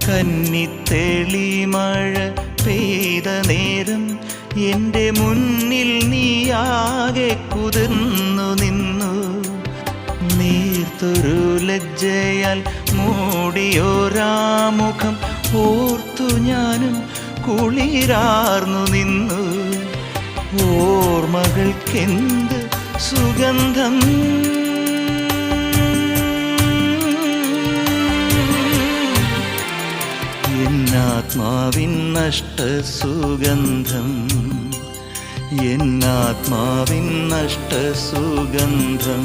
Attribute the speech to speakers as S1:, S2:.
S1: കന്നിത്തെളി മഴ പെയ്ത നേരം എൻ്റെ മുന്നിൽ നീയാകെ കുതിർന്നു നിന്നു. നീർത്തൊരു ലജ്ജയാൽ മൂടിയോരാമുഖം ഓർത്തു ഞാനും കുളിരാർന്നു നിന്നു. ഓർമ്മകൾക്കെന്ത് സുഗന്ധം, എന്നാത്മാവിൻ നഷ്ടസുഗന്ധം, എന്നാത്മാവിൻ നഷ്ടസുഗന്ധം.